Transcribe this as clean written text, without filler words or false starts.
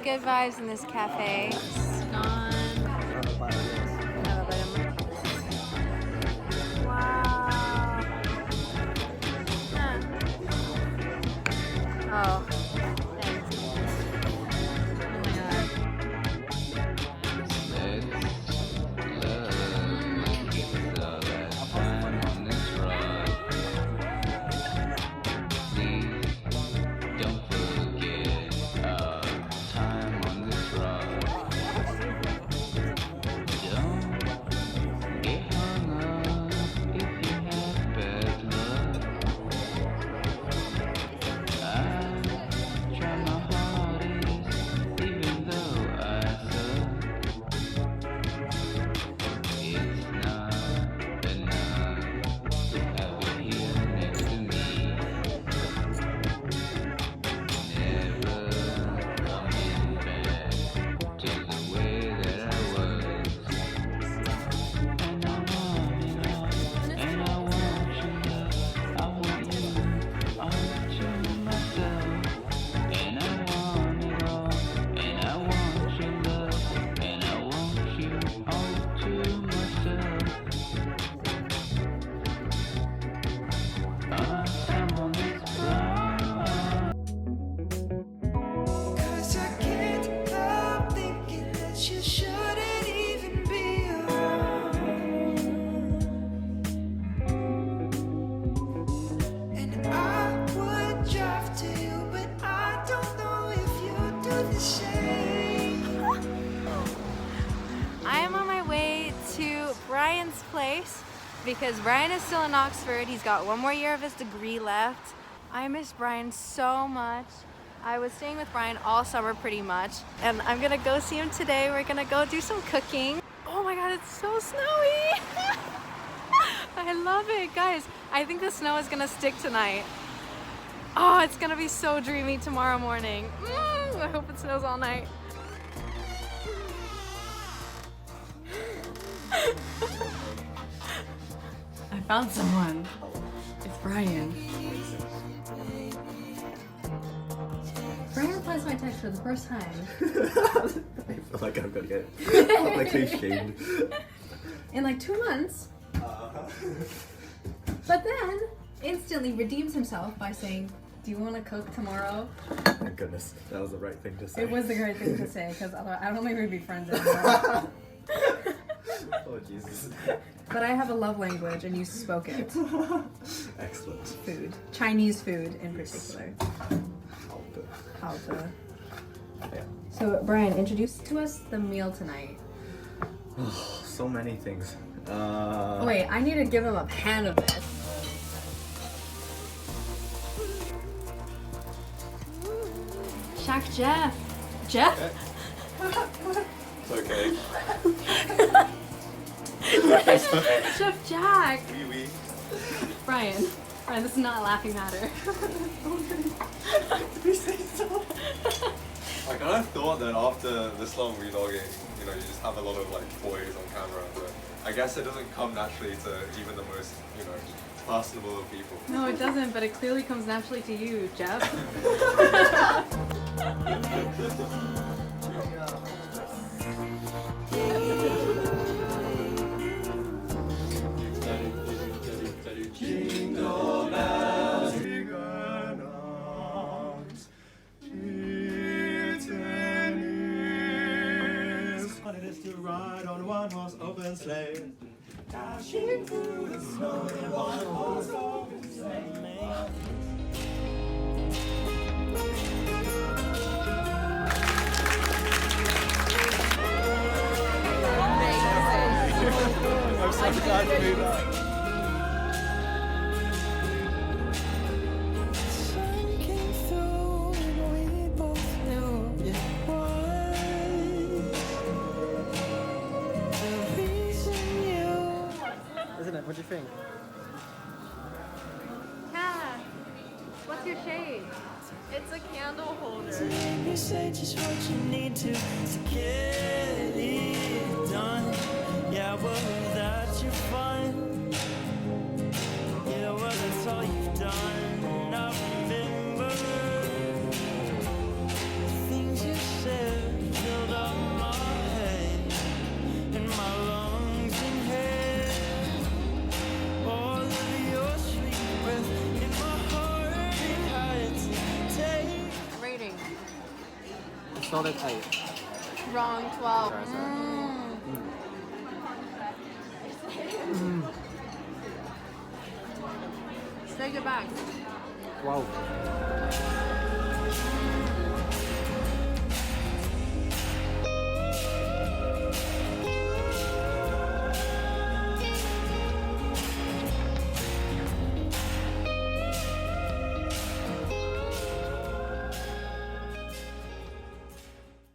good vibes in this cafe. Scone. Wow. Huh. Oh, thanks. Oh my god. I am on my way to Brian's place because Brian is still in Oxford. He's got one more year of his degree left. I miss Brian so much. I was staying with Brian all summer pretty much, and I'm gonna go see him today. We're gonna go do some cooking. Oh my god, it's so snowy! I love it, guys. I think the snow is gonna stick tonight. Oh, it's gonna be so dreamy tomorrow morning. I hope it snows all night. I found someone. It's Brian. Brian replies to my text for the first time. I feel like I'm gonna get publicly shamed. In like 2 months. But then instantly redeems himself by saying, "Do you want to cook tomorrow?" Thank goodness, that was the right thing to say. It was the right thing to say because I don't think we'd be friends anymore. Oh Jesus. But I have a love language and you spoke it. Excellent. Food. Chinese food in particular. How to. Yeah. So Brian, introduce to us the meal tonight. Oh, so many things. Wait, I need to give him a pan of this. Chef Jeff. Jeff? It's okay. Chef Jack. Oui, oui. Brian, this is not a laughing matter. Did we say so? I kind of thought that after this long vlogging, you know, you just have a lot of like boys on camera, but I guess it doesn't come naturally to even the most, you know, personable of people. No, it doesn't, but it clearly comes naturally to you, Jeff. Jingle bells, jingle bells, what it is to ride on one horse open sleigh, dashing through the snow in one horse open sleigh. I'm so glad to be back. Isn't it? What do you think? Kat, what's your shade? It's a candle holder. You say just what you need to get it done. Yeah, well, that's your fun. Yeah, well, that's all you've done. I remember the things you said. told it 8. Wrong, 12. Sorry, sorry. Say goodbye. Wow.